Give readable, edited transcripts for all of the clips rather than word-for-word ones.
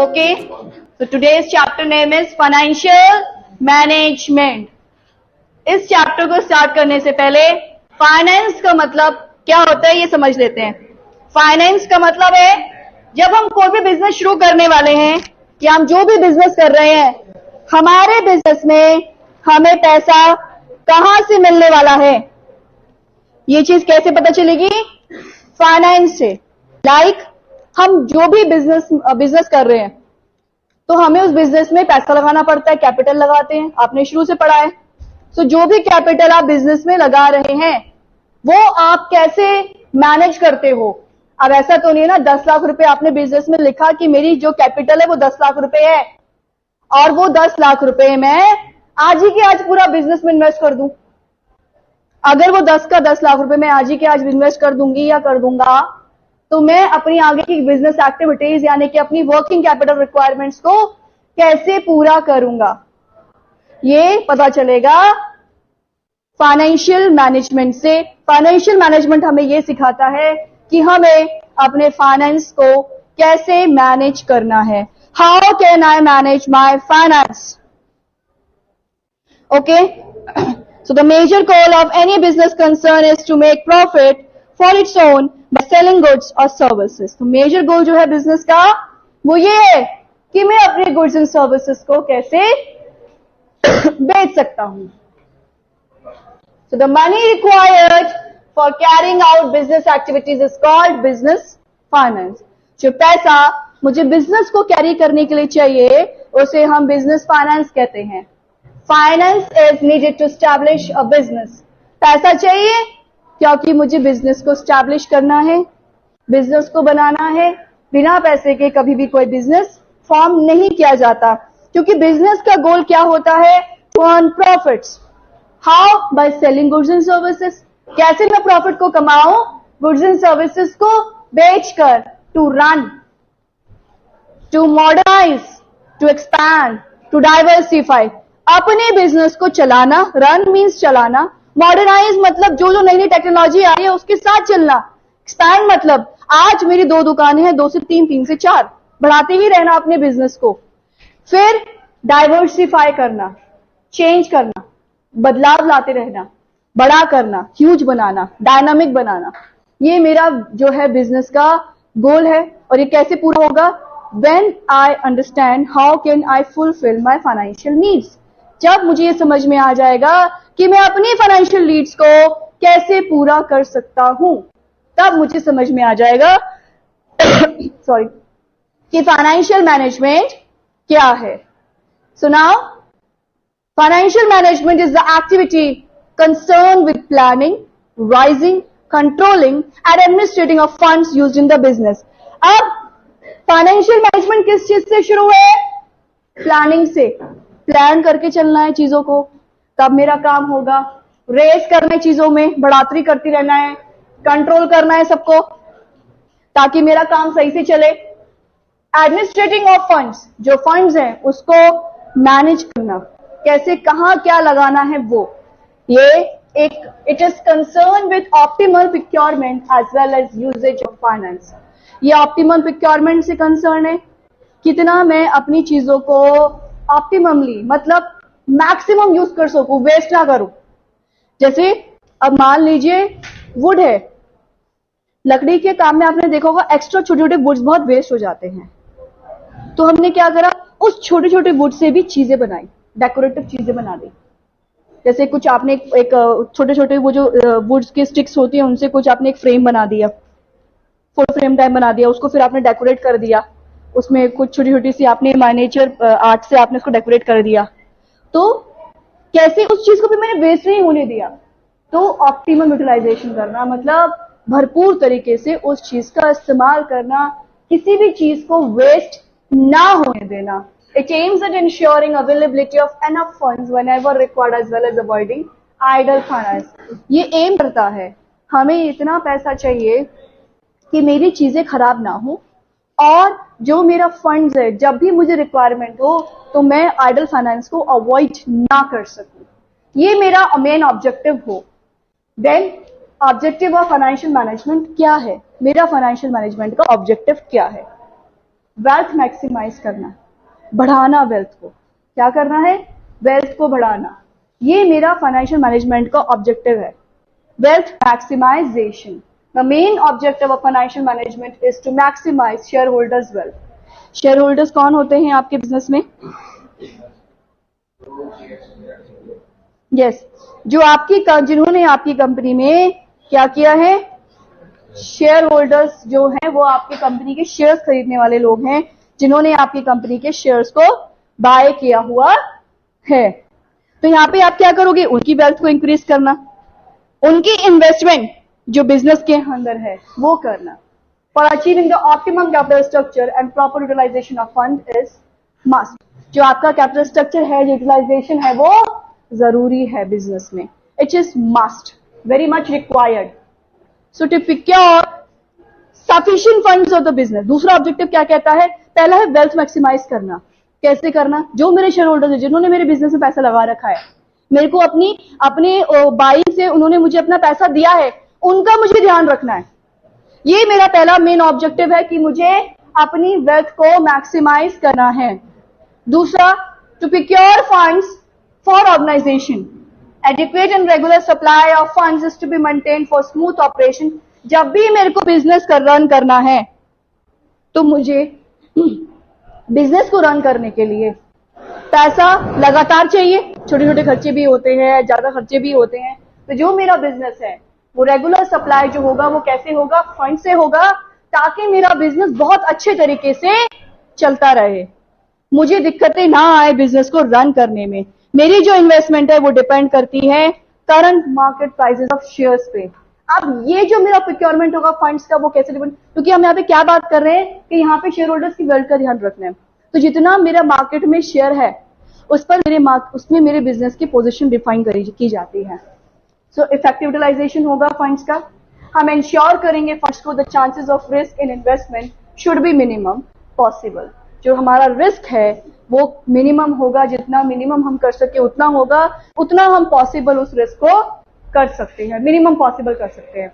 Okay, so today's chapter name is Financial Management. इस chapter को start करने से पहले फाइनेंस का मतलब क्या होता है ये समझ लेते हैं। फाइनेंस का मतलब है जब हम कोई भी बिजनेस शुरू करने वाले हैं या हम जो भी बिजनेस कर रहे हैं, हमारे बिजनेस में हमें पैसा कहां से मिलने वाला है, ये चीज कैसे पता चलेगी? फाइनेंस से। लाइक हम जो भी बिजनेस कर रहे हैं तो हमें उस बिजनेस में पैसा लगाना पड़ता है, कैपिटल लगाते हैं, आपने शुरू से पढ़ा है। तो जो भी कैपिटल आप बिजनेस में लगा रहे हैं वो आप कैसे मैनेज करते हो। अब ऐसा तो नहीं है ना 10 लाख रुपए आपने बिजनेस में लिखा कि मेरी जो कैपिटल है वो 10 लाख रुपए है और वो 10 लाख रुपए मैं आज ही के आज पूरा बिजनेस में इन्वेस्ट कर दूं। अगर वो 10 का 10 लाख रुपए मैं आज ही के आज इन्वेस्ट कर दूंगी या कर दूंगा तो मैं अपनी आगे की बिजनेस एक्टिविटीज यानी कि अपनी वर्किंग कैपिटल रिक्वायरमेंट्स को कैसे पूरा करूंगा, ये पता चलेगा फाइनेंशियल मैनेजमेंट से। फाइनेंशियल मैनेजमेंट हमें ये सिखाता है कि हमें अपने फाइनेंस को कैसे मैनेज करना है। How can I manage my finance? Okay, so the major goal of any business concern is to make profit for its own by selling goods or services. तो मेजर गोल जो है business का वो ये है कि मैं अपने गुड्स एंड सर्विसेज को कैसे बेच सकता हूं। So the money required for carrying out business activities is called business finance. जो पैसा मुझे बिजनेस को कैरी करने के लिए चाहिए उसे हम बिजनेस फाइनेंस कहते हैं। Finance is needed to establish a business. पैसा चाहिए क्योंकि मुझे बिजनेस को एस्टैब्लिश करना है, बिजनेस को बनाना है। बिना पैसे के कभी भी कोई बिजनेस फॉर्म नहीं किया जाता क्योंकि बिजनेस का गोल क्या होता है? To earn profits. How? By selling goods and services. कैसे मैं प्रॉफिट को कमाऊं? गुड्स एंड सर्विसेज को बेचकर। To run, to modernise, to expand, to diversify. अपने बिजनेस को चलाना, रन मीन्स चलाना, मॉडर्नाइज मतलब जो जो नई नई टेक्नोलॉजी आ रही है उसके साथ चलना, एक्सपैंड मतलब आज मेरी 2 दुकानें हैं, 2 से 3, 3 से 4, बढ़ाते ही रहना अपने बिजनेस को। फिर डाइवर्सिफाई करना, चेंज करना, बदलाव लाते रहना, बड़ा करना, ह्यूज बनाना, डायनामिक बनाना। ये मेरा जो है बिजनेस का गोल है। और ये कैसे पूरा होगा? When I understand how can I fulfil my financial needs. जब मुझे ये समझ में आ जाएगा कि मैं अपनी फाइनेंशियल नीड्स को कैसे पूरा कर सकता हूं, तब मुझे समझ में आ जाएगा सॉरी कि फाइनेंशियल मैनेजमेंट क्या है। So now financial management is the activity concern with planning, rising, controlling and administrating of funds used in the business. अब फाइनेंशियल मैनेजमेंट किस चीज से शुरू है? प्लानिंग से। प्लान करके चलना है चीजों को, तब मेरा काम होगा। रेस करना है चीजों में, बढ़ातरी करती रहना है, कंट्रोल करना है सबको ताकि मेरा काम सही से चले। एडमिनिस्ट्रेटिंग ऑफ फंड्स, जो फंड्स हैं उसको मैनेज करना, कैसे कहां क्या लगाना है वो। ये एक it is concern with optimal procurement as well as usages of finance. ये ऑप्टिमल प्रोक्योरमेंट से कंसर्न है, कितना मैं अपनी चीजों को ऑप्टिममली मतलब मैक्सिमम यूज कर सकूं, वेस्ट ना करूं। जैसे अब मान लीजिए वुड है, लकड़ी के काम में आपने देखा होगा एक्स्ट्रा छोटे छोटे वुड्स बहुत वेस्ट हो जाते हैं, तो हमने क्या करा, उस छोटे छोटे वुड से भी चीजें बनाई, डेकोरेटिव चीजें बना दी। जैसे कुछ आपने एक छोटे छोटे वो जो वुड्स की स्टिक्स होती है उनसे कुछ आपने एक फ्रेम बना दिया, फोटो फ्रेम टाइप बना दिया, उसको फिर आपने डेकोरेट कर दिया, उसमें कुछ छोटी छोटी सी आपने माइनेचर आर्ट से आपने उसको डेकोरेट कर दिया। तो कैसे उस चीज को भी मैंने वेस्ट नहीं होने दिया। तो ऑप्टिमम यूटिलाइजेशन करना मतलब भरपूर तरीके से उस चीज का इस्तेमाल करना, किसी भी चीज को वेस्ट ना होने देना। It aims at ensuring availability of enough funds whenever required as well as avoiding idle finance। ये एम करता है हमें इतना पैसा चाहिए कि मेरी चीजें खराब ना हो और जो मेरा फंड्स है जब भी मुझे रिक्वायरमेंट हो तो मैं आइडल फाइनेंस को अवॉइड ना कर सकूं, ये मेरा मेन ऑब्जेक्टिव हो। Then objective of financial management क्या है? मेरा फाइनेंशियल मैनेजमेंट का ऑब्जेक्टिव क्या है? वेल्थ मैक्सिमाइज करना, बढ़ाना वेल्थ को। क्या करना है? वेल्थ को बढ़ाना। ये मेरा फाइनेंशियल मैनेजमेंट का ऑब्जेक्टिव है, wealth maximisation. The main objective of financial management is to maximise shareholders wealth. Shareholders कौन होते हैं आपके बिजनेस में? यस, जिन्होंने आपकी कंपनी में क्या किया है? शेयर होल्डर्स जो हैं वो आपकी कंपनी के शेयर्स खरीदने वाले लोग हैं, जिन्होंने आपकी कंपनी के शेयर्स को बाय किया हुआ है। तो यहां पे आप क्या करोगे? उनकी वेल्थ को इंक्रीज करना, उनकी इन्वेस्टमेंट जो बिजनेस के अंदर है वो करना। For achieving the optimum capital structure and proper utilisation of fund is must. जो आपका कैपिटल स्ट्रक्चर है, यूटिलाइजेशन है, वो जरूरी है बिजनेस में। It is must, very much required. So to secure sufficient funds of the business. दूसरा objective क्या कहता है? पहला है वेल्थ मैक्सिमाइज करना। कैसे करना? जो मेरे शेयर होल्डर्स है, जिन्होंने मेरे बिजनेस में पैसा लगा रखा है, मेरे को अपनी बाइंग से उन्होंने मुझे अपना पैसा दिया है, उनका मुझे ध्यान रखना है। ये मेरा पहला मेन ऑब्जेक्टिव है कि मुझे अपनी वेल्थ को मैक्सिमाइज करना है। दूसरा, to secure funds for organisation. Adequate and regular supply of funds is to be maintain for smooth operation. जब भी मेरे को बिजनेस रन करना है तो मुझे बिजनेस को रन करने के लिए पैसा लगातार चाहिए। छोटे छोटे खर्चे भी होते हैं, ज्यादा खर्चे भी होते हैं। तो जो मेरा बिजनेस है वो रेगुलर सप्लाई जो होगा वो कैसे होगा? फंड से होगा, ताकि मेरा बिजनेस बहुत अच्छे तरीके से चलता रहे, मुझे दिक्कतें ना आए बिजनेस को रन करने में। मेरी जो इन्वेस्टमेंट है वो डिपेंड करती है current market prices of shares पे। अब ये जो मेरा प्रोक्योरमेंट होगा फंड्स का, वो कैसे डिपेंड, क्योंकि हम यहाँ पे क्या बात कर रहे हैं कि यहाँ पे शेयर होल्डर्स की वेल्थ का ध्यान रखना है। तो जितना मेरा मार्केट में शेयर है उसमें मेरे बिजनेस की पोजीशन डिफाइन की जाती है। सो इफेक्टिव यूटिलाइजेशन होगा फंड्स का। हम इंश्योर करेंगे फंड्स को the chances of risk in investment should be minimum possible. जो हमारा रिस्क है वो मिनिमम होगा, जितना मिनिमम हम कर सके उतना होगा, उतना हम पॉसिबल उस रिस्क को कर सकते हैं, मिनिमम पॉसिबल कर सकते हैं।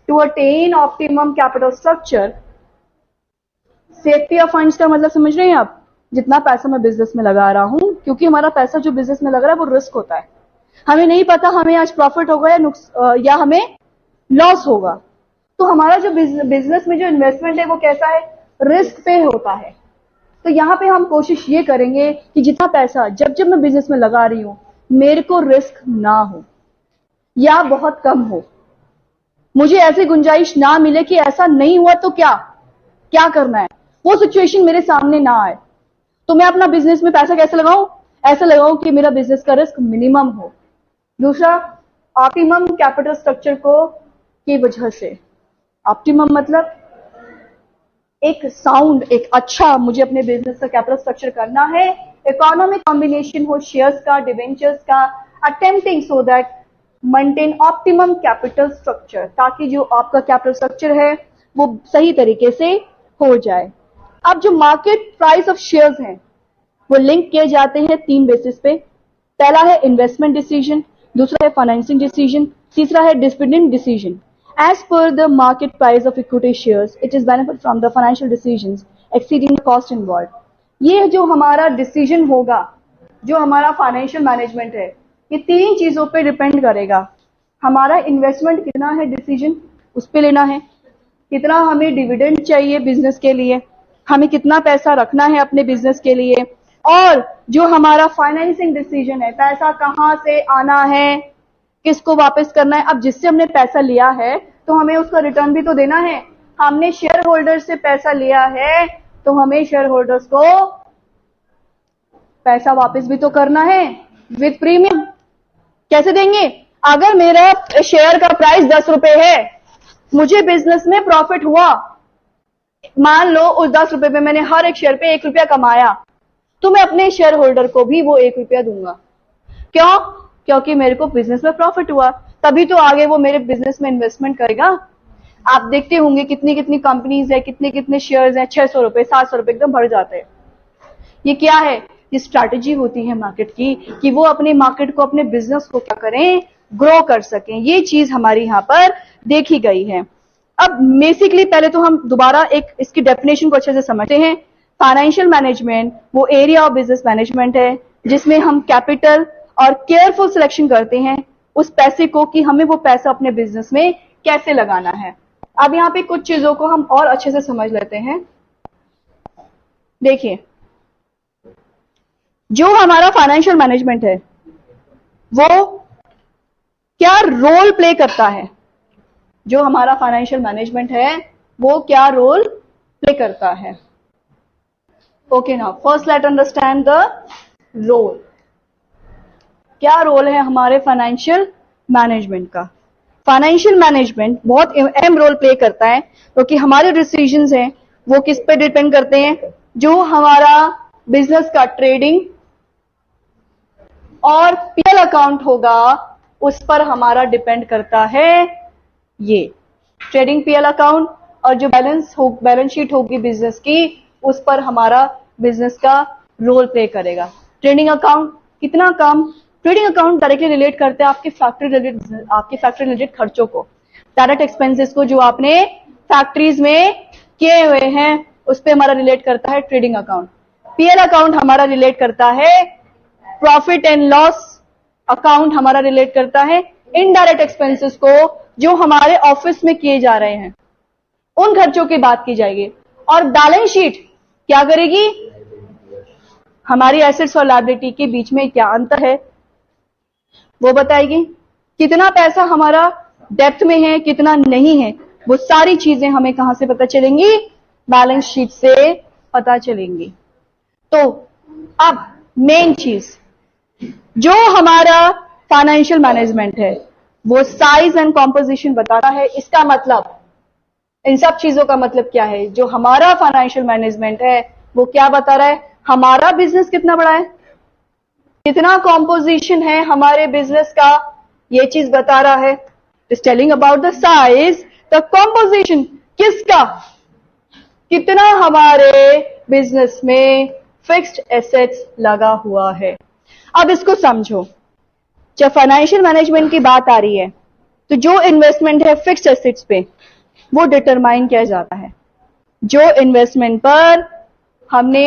To attain optimum capital structure, safety of funds का मतलब समझ रहे हैं आप? जितना पैसा मैं बिजनेस में लगा रहा हूं, क्योंकि हमारा पैसा जो बिजनेस में लग रहा है वो रिस्क होता है, हमें नहीं पता हमें आज प्रॉफिट होगा या हमें लॉस होगा। तो हमारा जो बिजनेस में जो इन्वेस्टमेंट है वो कैसा है? रिस्क पे होता है। तो यहाँ पे हम कोशिश ये करेंगे कि जितना पैसा जब मैं बिजनेस में लगा रही हूं मेरे को रिस्क ना हो या बहुत कम हो, मुझे ऐसी गुंजाइश ना मिले कि ऐसा नहीं हुआ तो क्या करना है, वो सिचुएशन मेरे सामने ना आए। तो मैं अपना बिजनेस में पैसा कैसे लगाऊं? ऐसा लगाऊं कि मेरा बिजनेस का रिस्क मिनिमम हो। दूसरा, ऑप्टिमम कैपिटल स्ट्रक्चर को की वजह से, ऑप्टिमम मतलब एक साउंड, एक अच्छा मुझे अपने बिजनेस का कैपिटल स्ट्रक्चर करना है। इकोनॉमिक कॉम्बिनेशन हो शेयर्स का, डिवेंचर्स का, attempting so that maintain optimum capital structure, ताकि जो आपका कैपिटल स्ट्रक्चर है वो सही तरीके से हो जाए। अब जो मार्केट प्राइस ऑफ शेयर्स हैं वो लिंक किए जाते हैं 3 बेसिस पे। पहला है इन्वेस्टमेंट डिसीजन, दूसरा है फाइनेंसिंग डिसीजन, तीसरा है dividend decision. As per the market price of equity shares, it is benefit from the financial decisions exceeding the cost involved. ये जो हमारा डिसीजन होगा, जो हमारा फाइनेंशियल मैनेजमेंट है, ये 3 चीजों पे डिपेंड करेगा। हमारा इन्वेस्टमेंट कितना है, डिसीजन उस पे लेना है, कितना हमें डिविडेंड चाहिए बिजनेस के लिए, हमें कितना पैसा रखना है अपने बिजनेस के लिए, और जो हमारा फाइनेंसिंग डिसीजन है, पैसा कहाँ से आना है, किसको वापस करना है। अब जिससे हमने पैसा लिया है तो हमें उसका रिटर्न भी तो देना है। हमने शेयर होल्डर से पैसा लिया है तो हमें शेयर होल्डर्स को पैसा वापस भी तो करना है विद प्रीमियम। कैसे देंगे? अगर मेरा शेयर का प्राइस 10 रुपए है, मुझे बिजनेस में प्रॉफिट हुआ, मान लो उस 10 रुपए पे मैंने हर एक शेयर पे 1 रुपया कमाया, तो मैं अपने शेयर होल्डर को भी वो 1 रुपया दूंगा। क्यों? क्योंकि मेरे को बिजनेस में प्रॉफिट हुआ, तभी तो आगे वो मेरे बिजनेस में इन्वेस्टमेंट करेगा। आप देखते होंगे कितनी कितनी कंपनीज है, कितने कितने शेयर्स हैं, 600 रुपए 700 रुपए एकदम भर जाते हैं। ये क्या है? ये स्ट्रैटेजी होती है मार्केट की कि वो अपने मार्केट को, अपने बिजनेस को क्या करें, ग्रो कर सकें। ये चीज हमारी यहाँ पर देखी गई है। अब बेसिकली पहले तो हम दोबारा एक इसकी डेफिनेशन को अच्छे से समझते हैं। फाइनेंशियल मैनेजमेंट वो एरिया ऑफ बिजनेस मैनेजमेंट है जिसमें हम कैपिटल और केयरफुल सिलेक्शन करते हैं उस पैसे को कि हमें वो पैसा अपने बिजनेस में कैसे लगाना है। अब यहाँ पे कुछ चीजों को हम और अच्छे से समझ लेते हैं। देखिए, जो हमारा फाइनेंशियल मैनेजमेंट है वो क्या रोल प्ले करता है, जो हमारा फाइनेंशियल मैनेजमेंट है वो क्या रोल प्ले करता है। Okay, now first let understand the role. क्या रोल है हमारे फाइनेंशियल मैनेजमेंट का। फाइनेंशियल मैनेजमेंट बहुत अहम रोल प्ले करता है क्योंकि हमारे डिसीजंस हैं वो किस पे डिपेंड करते हैं, जो हमारा बिजनेस का ट्रेडिंग और पीएल अकाउंट होगा उस पर हमारा डिपेंड करता है। ये ट्रेडिंग पीएल अकाउंट और जो बैलेंस शीट होगी बिजनेस की उस पर हमारा बिजनेस का रोल प्ले करेगा। ट्रेडिंग अकाउंट कितना कम, ट्रेडिंग अकाउंट डायरेक्टली रिलेट करते हैं आपके फैक्ट्री रिलेटेड खर्चों को, डायरेक्ट एक्सपेंसेस को जो आपने फैक्ट्रीज में किए हुए हैं उस पर हमारा रिलेट करता है ट्रेडिंग अकाउंट। पीएल अकाउंट हमारा रिलेट करता है प्रॉफिट एंड लॉस अकाउंट हमारा रिलेट करता है इनडायरेक्ट एक्सपेंसेस को जो हमारे ऑफिस में किए जा रहे हैं, उन खर्चों की बात की जाएगी। और बैलेंस शीट क्या करेगी, हमारी एसेट्स और लायबिलिटी के बीच में क्या अंतर है वो बताएगी। कितना पैसा हमारा डेप्थ में है, कितना नहीं है, वो सारी चीजें हमें कहां से पता चलेंगी, बैलेंस शीट से पता चलेंगी। तो अब मेन चीज, जो हमारा फाइनेंशियल मैनेजमेंट है वो साइज एंड कॉम्पोजिशन बताता है। इसका मतलब, इन सब चीजों का मतलब क्या है, जो हमारा फाइनेंशियल मैनेजमेंट है वो क्या बता रहा है, हमारा बिजनेस कितना बड़ा है, कितना कॉम्पोजिशन है हमारे बिजनेस का, ये चीज बता रहा है। Is telling about the size, the composition, किसका, कितना हमारे बिजनेस में फिक्स्ड एसेट्स लगा हुआ है। अब इसको समझो, जब फाइनेंशियल मैनेजमेंट की बात आ रही है तो जो इन्वेस्टमेंट है फिक्स्ड एसेट्स पे वो डिटरमाइन किया जाता है। जो इन्वेस्टमेंट पर हमने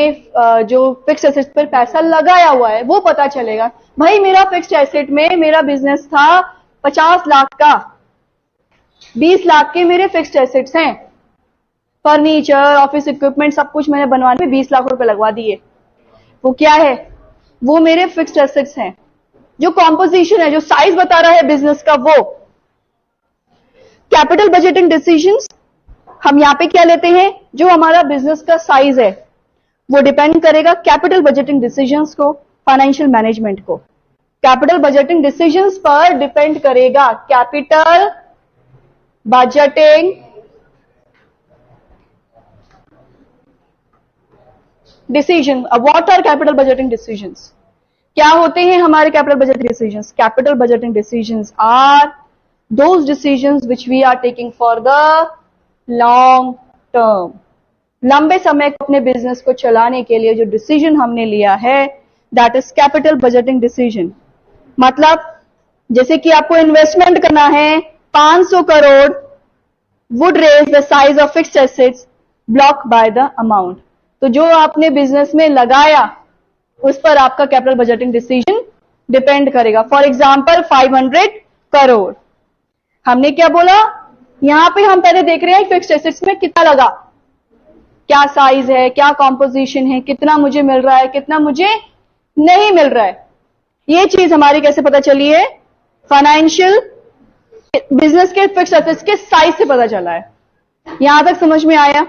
जो फिक्स्ड एसेट्स पर पैसा लगाया हुआ है वो पता चलेगा। भाई मेरा फिक्स्ड एसेट में मेरा बिजनेस था 50 लाख का, 20 लाख के मेरे फिक्स्ड एसेट्स हैं, फर्नीचर, ऑफिस इक्विपमेंट सब कुछ मैंने बनवाने में 20 लाख रुपए लगवा दिए। वो क्या है, वो मेरे फिक्स्ड एसेट्स हैं। जो कॉम्पोजिशन है, जो साइज बता रहा है बिजनेस का, वो कैपिटल बजटिंग डिसीजंस, हम यहां पे क्या लेते हैं, जो हमारा बिजनेस का साइज है वो डिपेंड करेगा कैपिटल बजटिंग डिसीजंस को, फाइनेंशियल मैनेजमेंट को। कैपिटल बजटिंग डिसीजंस पर डिपेंड करेगा capital budgeting decision. What are capital budgeting decisions, क्या होते हैं हमारे capital budgeting decisions. Capital budgeting decisions are those decisions which we are taking for the long term. लंबे समय को अपने बिजनेस को चलाने के लिए जो डिसीजन हमने लिया है that is capital budgeting decision. मतलब जैसे कि आपको इन्वेस्टमेंट करना है 500 crore, would raise the size of fixed assets block by the amount. तो जो आपने बिजनेस में लगाया उस पर आपका कैपिटल बजटिंग डिसीजन डिपेंड करेगा। फॉर एग्जाम्पल 500 करोड़, हमने क्या बोला, यहां पे हम पहले देख रहे हैं फिक्स्ड एसेट्स में कितना लगा, क्या साइज है, क्या कॉम्पोजिशन है, कितना मुझे मिल रहा है, कितना मुझे नहीं मिल रहा है। ये चीज हमारी कैसे पता चली है, फाइनेंशियल बिजनेस के फिक्स्ड एसेट्स के साइज से पता चला है। यहां तक समझ में आया।